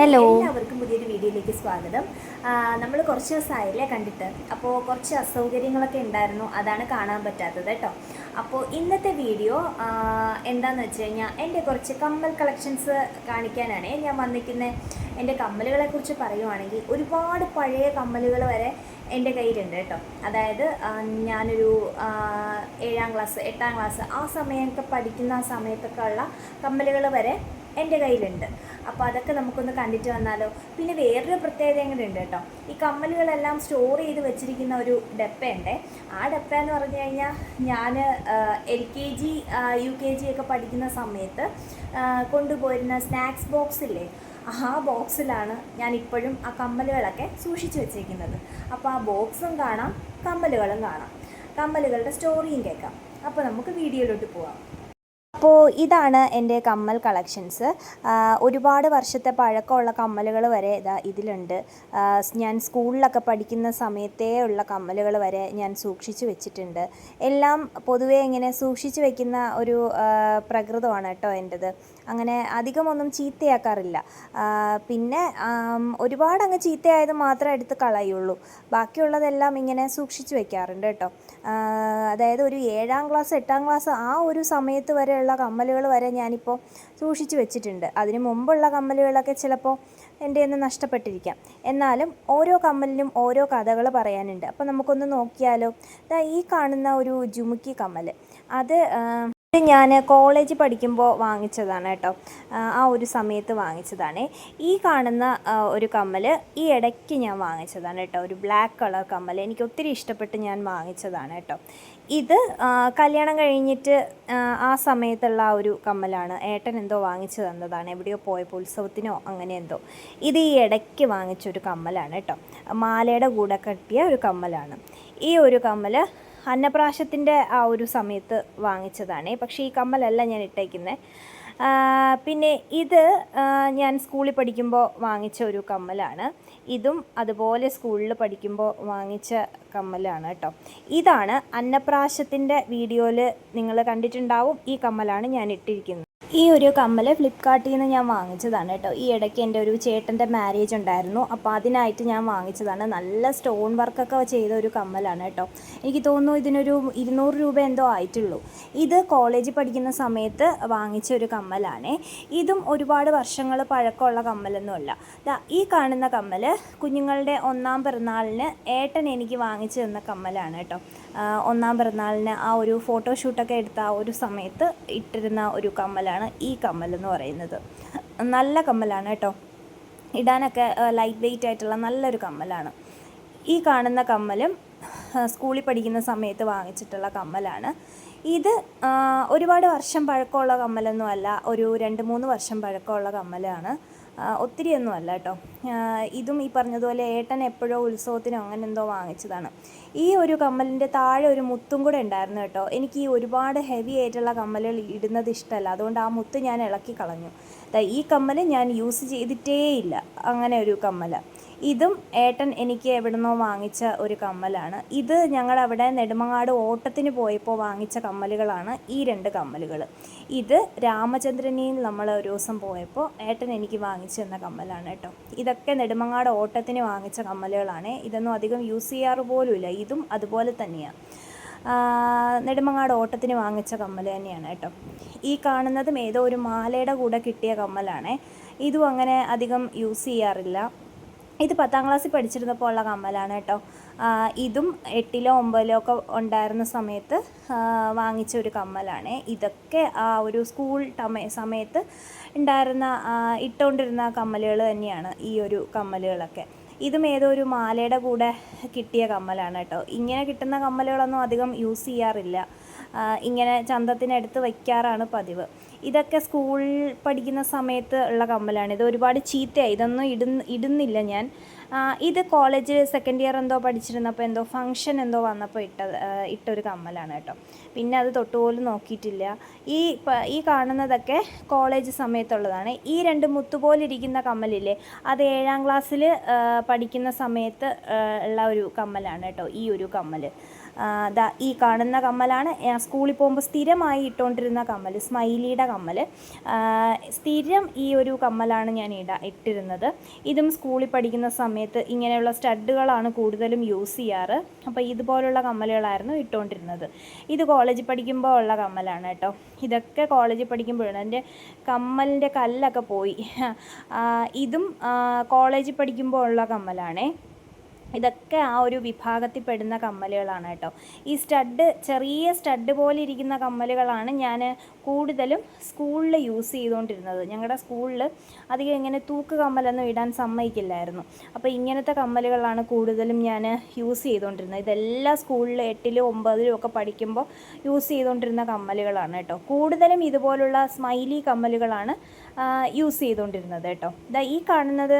Hello. എല്ലാവർക്കും പുതിയൊരു വീഡിയോയിലേക്ക് സ്വാഗതം. നമ്മൾ കുറച്ച് ദിവസമായില്ലേ കണ്ടിട്ട്, അപ്പോൾ കുറച്ച് അസൗകര്യങ്ങളൊക്കെ ഉണ്ടായിരുന്നു, അതാണ് കാണാൻ പറ്റാത്തത് കേട്ടോ. അപ്പോൾ ഇന്നത്തെ വീഡിയോ എന്താണെന്ന് വെച്ച് കഴിഞ്ഞാൽ എൻ്റെ കുറച്ച് കമ്മൽ കളക്ഷൻസ് കാണിക്കാനാണ് ഞാൻ വന്നിരിക്കുന്നത്. എൻ്റെ കമ്മലുകളെക്കുറിച്ച് പറയുവാണെങ്കിൽ ഒരുപാട് പഴയ കമ്മലുകൾ വരെ എൻ്റെ കയ്യിലുണ്ട് കേട്ടോ. അതായത് ഞാനൊരു 7ാം ക്ലാസ് 8ാം ക്ലാസ് ആ സമയമൊക്കെ പഠിക്കുന്ന ആ സമയത്തൊക്കെ ഉള്ള കമ്മലുകൾ വരെ എൻ്റെ കയ്യിലുണ്ട്. അപ്പോൾ അതൊക്കെ നമുക്കൊന്ന് കണ്ടിട്ട് വന്നാലോ. പിന്നെ വേറൊരു പ്രത്യേകത കൂടെ ഉണ്ട് കേട്ടോ. ഈ കമ്മലുകളെല്ലാം സ്റ്റോർ ചെയ്ത് വെച്ചിരിക്കുന്ന ഒരു ഡപ്പയുണ്ട്. ആ ഡപ്പ എന്ന് പറഞ്ഞു കഴിഞ്ഞാൽ ഞാൻ LKG UKG ഒക്കെ പഠിക്കുന്ന സമയത്ത് കൊണ്ടുപോയിരുന്ന സ്നാക്സ് ബോക്സില്ലേ, ആ ബോക്സിലാണ് ഞാൻ ഇപ്പോഴും ആ കമ്മലുകളൊക്കെ സൂക്ഷിച്ച് വെച്ചിരിക്കുന്നത്. അപ്പോൾ ആ ബോക്സും കാണാം, കമ്മലുകളും കാണാം, കമ്മലുകളുടെ സ്റ്റോറിയും കേൾക്കാം. അപ്പോൾ നമുക്ക് വീഡിയോയിലോട്ട് പോവാം. അപ്പോൾ ഇതാണ് എൻ്റെ കമ്മൽ കളക്ഷൻസ്. ഒരുപാട് വർഷത്തെ പഴക്കമുള്ള കമ്മലുകൾ വരെ ഇതിലുണ്ട്. ഞാൻ സ്കൂളിലൊക്കെ പഠിക്കുന്ന സമയത്തേ ഉള്ള കമ്മലുകൾ വരെ ഞാൻ സൂക്ഷിച്ച് വെച്ചിട്ടുണ്ട്. എല്ലാം പൊതുവേ ഇങ്ങനെ സൂക്ഷിച്ച് വെക്കുന്ന ഒരു പ്രകൃതമാണ് കേട്ടോ എൻ്റെത്. അങ്ങനെ അധികമൊന്നും ചീത്തയാക്കാറില്ല. പിന്നെ ഒരുപാട് അങ്ങ് ചീത്തയായത് മാത്രമേ എടുത്ത് കളയുള്ളൂ. ബാക്കിയുള്ളതെല്ലാം ഇങ്ങനെ സൂക്ഷിച്ച് വെക്കാറുണ്ട് കേട്ടോ. അതായത് ഒരു 7ാം ക്ലാസ് 8ാം ക്ലാസ് ആ ഒരു സമയത്ത് വരെയുള്ള കമ്മലുകൾ വരെ ഞാനിപ്പോൾ സൂക്ഷിച്ച് വെച്ചിട്ടുണ്ട്. അതിന് മുമ്പുള്ള കമ്മലുകളൊക്കെ ചിലപ്പോൾ എൻ്റെ നിന്ന് നഷ്ടപ്പെട്ടിരിക്കാം. എന്നാലും ഓരോ കമ്മലിനും ഓരോ കഥകൾ പറയാനുണ്ട്. അപ്പോൾ നമുക്കൊന്ന് നോക്കിയാലോ. ഈ കാണുന്ന ഒരു ജുമുക്കി കമ്മൽ, അത് ഞാൻ കോളേജ് പഠിക്കുമ്പോൾ വാങ്ങിച്ചതാണ് കേട്ടോ. ആ ഒരു സമയത്ത് വാങ്ങിച്ചതാണ്. ഈ കാണുന്ന ഒരു കമ്മൽ ഈ ഇടയ്ക്ക് ഞാൻ വാങ്ങിച്ചതാണ് കേട്ടോ. ഒരു ബ്ലാക്ക് കളർ കമ്മൽ എനിക്ക് ഒത്തിരി ഇഷ്ടപ്പെട്ട് ഞാൻ വാങ്ങിച്ചതാണ് കേട്ടോ. ഇത് കല്യാണം കഴിഞ്ഞിട്ട് ആ സമയത്തുള്ള ആ ഒരു കമ്മലാണ്. ഏട്ടൻ എന്തോ വാങ്ങിച്ചു തന്നതാണ്, എവിടെയോ പോയപ്പോൾ ഉത്സവത്തിനോ അങ്ങനെ എന്തോ. ഇത് ഈ ഇടയ്ക്ക് വാങ്ങിച്ചൊരു കമ്മലാണ് കേട്ടോ. മാലയുടെ കൂടെ കെട്ടിയ ഒരു കമ്മലാണ്. ഈ ഒരു കമ്മൽ അന്നപ്രാശത്തിൻ്റെ ആ ഒരു സമയത്ത് വാങ്ങിച്ചതാണ്. പക്ഷേ ഈ കമ്മലല്ല ഞാൻ ഇട്ടേക്കുന്നത്. പിന്നെ ഇത് ഞാൻ സ്കൂളിൽ പഠിക്കുമ്പോൾ വാങ്ങിച്ച ഒരു കമ്മലാണ്. ഇതും അതുപോലെ സ്കൂളിൽ പഠിക്കുമ്പോൾ വാങ്ങിച്ച കമ്മലാണ് കേട്ടോ. ഇതാണ് അന്നപ്രാശത്തിൻ്റെ വീഡിയോയിൽ നിങ്ങൾ കണ്ടിട്ടുണ്ടാവും. ഈ കമ്മലാണ് ഞാൻ ഇട്ടിരിക്കുന്നത്. ഈ ഒരു കമ്മൽ ഫ്ലിപ്കാർട്ടിൽ നിന്ന് ഞാൻ വാങ്ങിച്ചതാണ് കേട്ടോ. ഈ ഇടയ്ക്ക് എൻ്റെ ഒരു ചേട്ടൻ്റെ മാരേജ് ഉണ്ടായിരുന്നു, അപ്പോൾ അതിനായിട്ട് ഞാൻ വാങ്ങിച്ചതാണ്. നല്ല സ്റ്റോൺ വർക്കൊക്കെ ചെയ്ത ഒരു കമ്മലാണ് കേട്ടോ. എനിക്ക് തോന്നുന്നു ഇതിനൊരു 200 രൂപ എന്തോ ആയിട്ടുള്ളൂ. ഇത് കോളേജിൽ പഠിക്കുന്ന സമയത്ത് വാങ്ങിച്ച ഒരു കമ്മലാണ്. ഇതും ഒരുപാട് വർഷങ്ങൾ പഴക്കമുള്ള കമ്മലൊന്നുമല്ല. ഈ കാണുന്ന കമ്മൽ കുഞ്ഞുങ്ങളുടെ 1ാം പിറന്നാളിന് ഏട്ടൻ എനിക്ക് വാങ്ങിച്ചു തന്ന കമ്മലാണ് കേട്ടോ. 1ാം പിറന്നാളിന് ആ ഒരു ഫോട്ടോഷൂട്ടൊക്കെ എടുത്ത ആ ഒരു സമയത്ത് ഇട്ടിരുന്ന ഒരു കമ്മലാണ് ഈ കമ്മലെന്ന് പറയുന്നത്. നല്ല കമ്മലാണ് കേട്ടോ. ഇടാനൊക്കെ ലൈറ്റ് വെയ്റ്റ് ആയിട്ടുള്ള നല്ലൊരു കമ്മലാണ്. ഈ കാണുന്ന കമ്മലും സ്കൂളിൽ പഠിക്കുന്ന സമയത്ത് വാങ്ങിച്ചിട്ടുള്ള കമ്മലാണ്. ഇത് ഒരുപാട് വർഷം പഴക്കമുള്ള കമ്മലൊന്നും അല്ല, ഒരു 2-3 വർഷം പഴക്കമുള്ള കമ്മലാണ്. ഒത്തിരിയൊന്നും അല്ല കേട്ടോ. ഇതും ഈ പറഞ്ഞതുപോലെ ഏട്ടൻ എപ്പോഴോ ഉത്സവത്തിനോ അങ്ങനെ എന്തോ വാങ്ങിച്ചതാണ്. ഈ ഒരു കമ്മലിൻ്റെ താഴെ ഒരു മുത്തും കൂടെ ഉണ്ടായിരുന്നു കേട്ടോ. എനിക്ക് ഈ ഒരുപാട് ഹെവി ആയിട്ടുള്ള കമ്മലുകൾ ഇടുന്നത് ഇഷ്ടമല്ല, അതുകൊണ്ട് ആ മുത്ത് ഞാൻ ഇളക്കി കളഞ്ഞു. ഈ കമ്മൽ ഞാൻ യൂസ് ചെയ്തിട്ടേയില്ല, അങ്ങനെ ഒരു കമ്മൽ. ഇതും ഏട്ടൻ എനിക്ക് എവിടുന്നോ വാങ്ങിച്ച ഒരു കമ്മലാണ്. ഇത് ഞങ്ങളവിടെ നെടുമങ്ങാട് ഓട്ടത്തിന് പോയപ്പോൾ വാങ്ങിച്ച കമ്മലുകളാണ് ഈ 2 കമ്മലുകൾ. ഇത് രാമചന്ദ്രനിൽ നമ്മൾ ഒരു ദിവസം പോയപ്പോൾ ഏട്ടൻ എനിക്ക് വാങ്ങിച്ചു തന്ന കമ്മലാണ് കേട്ടോ. ഇതൊക്കെ നെടുമങ്ങാട് ഓട്ടത്തിന് വാങ്ങിച്ച കമ്മലുകളാണ്. ഇതൊന്നും അധികം യൂസ് ചെയ്യാറ് പോലുമില്ല. ഇതും അതുപോലെ തന്നെയാണ്. നെടുമങ്ങാട് ഓട്ടത്തിന് വാങ്ങിച്ച കമ്മൽ തന്നെയാണ് കേട്ടോ. ഈ കാണുന്നതും ഏതോ ഒരു മാലയുടെ കൂടെ കിട്ടിയ കമ്മലാണ്. ഇതും അങ്ങനെ അധികം യൂസ് ചെയ്യാറില്ല. ഇത് 10ാം ക്ലാസ്സിൽ പഠിച്ചിരുന്നപ്പോൾ ഉള്ള കമ്മലാണ് കേട്ടോ. ഇതും 8ലോ 9ലോ ഒക്കെ ഉണ്ടായിരുന്ന സമയത്ത് വാങ്ങിച്ച ഒരു കമ്മലാണ്. ഇതൊക്കെ ആ ഒരു സ്കൂൾ സമയത്ത് ഉണ്ടായിരുന്ന ഇട്ടുകൊണ്ടിരുന്ന കമ്മലുകൾ തന്നെയാണ് ഈ ഒരു കമ്മലുകളൊക്കെ. ഇതും ഏതോ ഒരു മാലയുടെ കൂടെ കിട്ടിയ കമ്മലാണ് കേട്ടോ. ഇങ്ങനെ കിട്ടുന്ന കമ്മലുകളൊന്നും അധികം യൂസ് ചെയ്യാറില്ല, ഇങ്ങനെ ചന്തത്തിനടുത്ത് വയ്ക്കാറാണ് പതിവ്. ഇതൊക്കെ സ്കൂൾ പഠിക്കുന്ന സമയത്ത് ഉള്ള കമ്മലാണ്. ഇത് ഒരുപാട് ചീത്തയായി, ഇതൊന്നും ഇടുന്നില്ല ഞാൻ. ഇത് കോളേജ് 2nd ഇയർ എന്തോ പഠിച്ചിരുന്നപ്പോൾ എന്തോ ഫംഗ്ഷൻ എന്തോ വന്നപ്പോൾ ഇട്ടൊരു കമ്മലാണ് കേട്ടോ. പിന്നെ അത് തൊട്ടുപോലും നോക്കിയിട്ടില്ല. ഈ കാണുന്നതൊക്കെ കോളേജ് സമയത്തുള്ളതാണ്. ഈ 2 മുത്തുപോലിരിക്കുന്ന കമ്മലില്ലേ, അത് 7ാം ക്ലാസ്സിൽ പഠിക്കുന്ന സമയത്ത് ഉള്ള ഒരു കമ്മലാണ് കേട്ടോ. ഈ ഒരു കമ്മൽ ഈ കാണുന്ന കമ്മലാണ് സ്കൂളിൽ പോകുമ്പോൾ സ്ഥിരമായി ഇട്ടുകൊണ്ടിരുന്ന കമ്മൽ, സ്മൈലിയുടെ കമ്മൽ. സ്ഥിരം ഈ ഒരു കമ്മലാണ് ഞാൻ ഇട്ടിരുന്നത്. ഇതും സ്കൂളിൽ പഠിക്കുന്ന സമയത്ത് ഇങ്ങനെയുള്ള സ്റ്റഡുകളാണ് കൂടുതലും യൂസ് ചെയ്യാറ്. അപ്പോൾ ഇതുപോലുള്ള കമ്മലുകളായിരുന്നു ഇട്ടുകൊണ്ടിരുന്നത്. ഇത് കോളേജിൽ പഠിക്കുമ്പോൾ ഉള്ള കമ്മലാണ് കേട്ടോ. ഇതൊക്കെ കോളേജിൽ പഠിക്കുമ്പോഴാണ്. എൻ്റെ കമ്മലിൻ്റെ കല്ലൊക്കെ പോയി. ഇതും കോളേജിൽ പഠിക്കുമ്പോൾ ഉള്ള കമ്മലാണേ. ഇതൊക്കെ ആ ഒരു വിഭാഗത്തിൽ പെടുന്ന കമ്മലുകളാണ് കേട്ടോ. ഈ ചെറിയ സ്റ്റഡ് പോലെ ഇരിക്കുന്ന കമ്മലുകളാണ് ഞാൻ കൂടുതലും സ്കൂളിൽ യൂസ് ചെയ്തുകൊണ്ടിരുന്നത്. ഞങ്ങളുടെ സ്കൂളിൽ അധികം ഇങ്ങനെ തൂക്ക് കമ്മലൊന്നും ഇടാൻ സമ്മതിക്കില്ലായിരുന്നു. അപ്പോൾ ഇങ്ങനത്തെ കമ്മലുകളാണ് കൂടുതലും ഞാൻ യൂസ് ചെയ്തുകൊണ്ടിരുന്നത്. ഇതെല്ലാം സ്കൂളിൽ 8ലും 9ലും ഒക്കെ പഠിക്കുമ്പോൾ യൂസ് ചെയ്തുകൊണ്ടിരുന്ന കമ്മലുകളാണ് കേട്ടോ. കൂടുതലും ഇതുപോലുള്ള സ്മൈലി കമ്മലുകളാണ് യൂസ് ചെയ്തുകൊണ്ടിരുന്നത് കേട്ടോ. ഈ കാണുന്നത്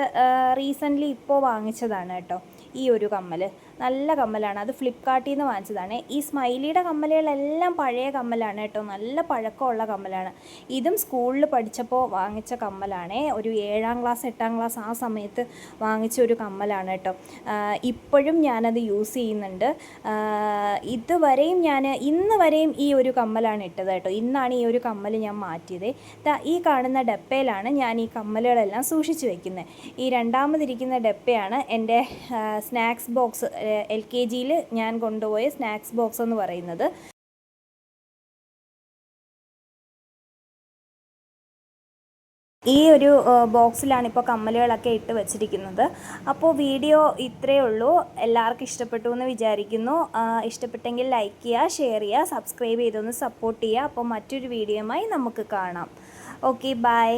റീസെൻ്റ്ലി ഇപ്പോൾ വാങ്ങിച്ചതാണ് കേട്ടോ. ഈ ഒരു കമ്മൽ നല്ല കമ്മലാണ്. അത് ഫ്ലിപ്കാർട്ടിൽ നിന്ന് വാങ്ങിച്ചതാണ്. ഈ സ്മൈലിയുടെ കമ്മലുകളെല്ലാം പഴയ കമ്മലാണ് കേട്ടോ. നല്ല പഴക്കമുള്ള കമ്മലാണ്. ഇതും സ്കൂളിൽ പഠിച്ചപ്പോൾ വാങ്ങിച്ച കമ്മലാണേ. ഒരു 7ാം ക്ലാസ് 8ാം ക്ലാസ് ആ സമയത്ത് വാങ്ങിച്ച ഒരു കമ്മലാണ് കേട്ടോ. ഇപ്പോഴും ഞാനത് യൂസ് ചെയ്യുന്നുണ്ട്. ഇന്ന് വരെയും ഈ ഒരു കമ്മലാണ് ഇട്ടത് കേട്ടോ. ഇന്നാണ് ഈ ഒരു കമ്മൽ ഞാൻ മാറ്റിയത്. ഈ കാണുന്ന ഡപ്പയിലാണ് ഞാൻ ഈ കമ്മലുകളെല്ലാം സൂക്ഷിച്ച് വെക്കുന്നത്. ഈ രണ്ടാമതിരിക്കുന്ന ഡപ്പയാണ് എൻ്റെ സ്നാക്സ് ബോക്സ്. LKGയിൽ ഞാൻ കൊണ്ടുപോയ സ്നാക്സ് ബോക്സ് എന്ന് പറയുന്നത്. ഈ ഒരു ബോക്സിലാണ് ഇപ്പോൾ കമ്മലുകളൊക്കെ ഇട്ട് വെച്ചിരിക്കുന്നത്. അപ്പോൾ വീഡിയോ ഇത്രയേ ഉള്ളൂ. എല്ലാവർക്കും ഇഷ്ടപ്പെട്ടു എന്ന് വിചാരിക്കുന്നു. ഇഷ്ടപ്പെട്ടെങ്കിൽ ലൈക്ക് ചെയ്യുക, ഷെയർ ചെയ്യുക, സബ്സ്ക്രൈബ് ചെയ്തൊന്ന് സപ്പോർട്ട് ചെയ്യുക. അപ്പോൾ മറ്റൊരു വീഡിയോയുമായി നമുക്ക് കാണാം. Okay, by.